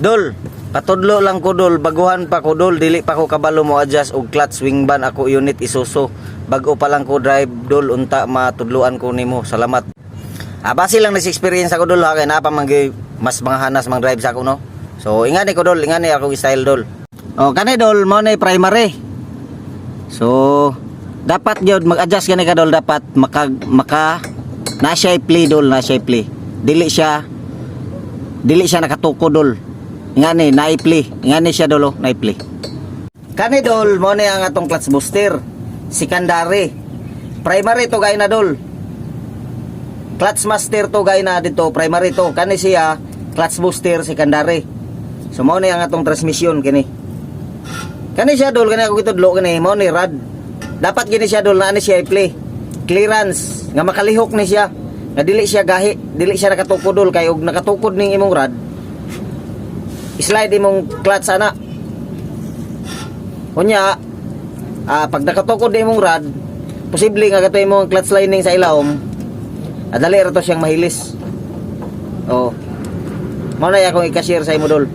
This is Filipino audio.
Dol, patudlo lang ko dol, baguhan pa ko dol, dili pa ko kabalo mo adjust og clutch swing ban ako unit Isuzu. Bago pa lang ko drive dol, unta matudluan ko nimo. Salamat. Base lang na experience ako dol ha, kay na pa mas mga hanas mang drive sa ako no. So ingani ko dol, ingani ako style dol. Oh, kani dol mo na primary. So dapat gyud mag-adjust gani ka dol, dapat maka na siya play dol, na siya play. Dili siya nakatuko dol. Ingani na-play, ingani siya dolo, na-play. Kani dol mo na ang atong clutch booster, secondary. Primary to gay na dol. Clutch master to gay na dito, primary to. Kani siya clutch booster secondary. So mo na ang atong transmission kini. Kani siya dol, kani ako kitudlo kani mo ni rad. Dapat gini siya dol na ani siya i-play. Clearance nga makalihok ni siya. Nga dili siya gahi, dili siya nakatukod dol, kay og nakatukod ning imong rad. Slide imong clutch ana. Kunya pag nakatukod imong rad, posible nga gato imong clutch lining sa ilawom. Adali ra to siyang mahilis. Oh. Mao na akong i-share sa imo dol.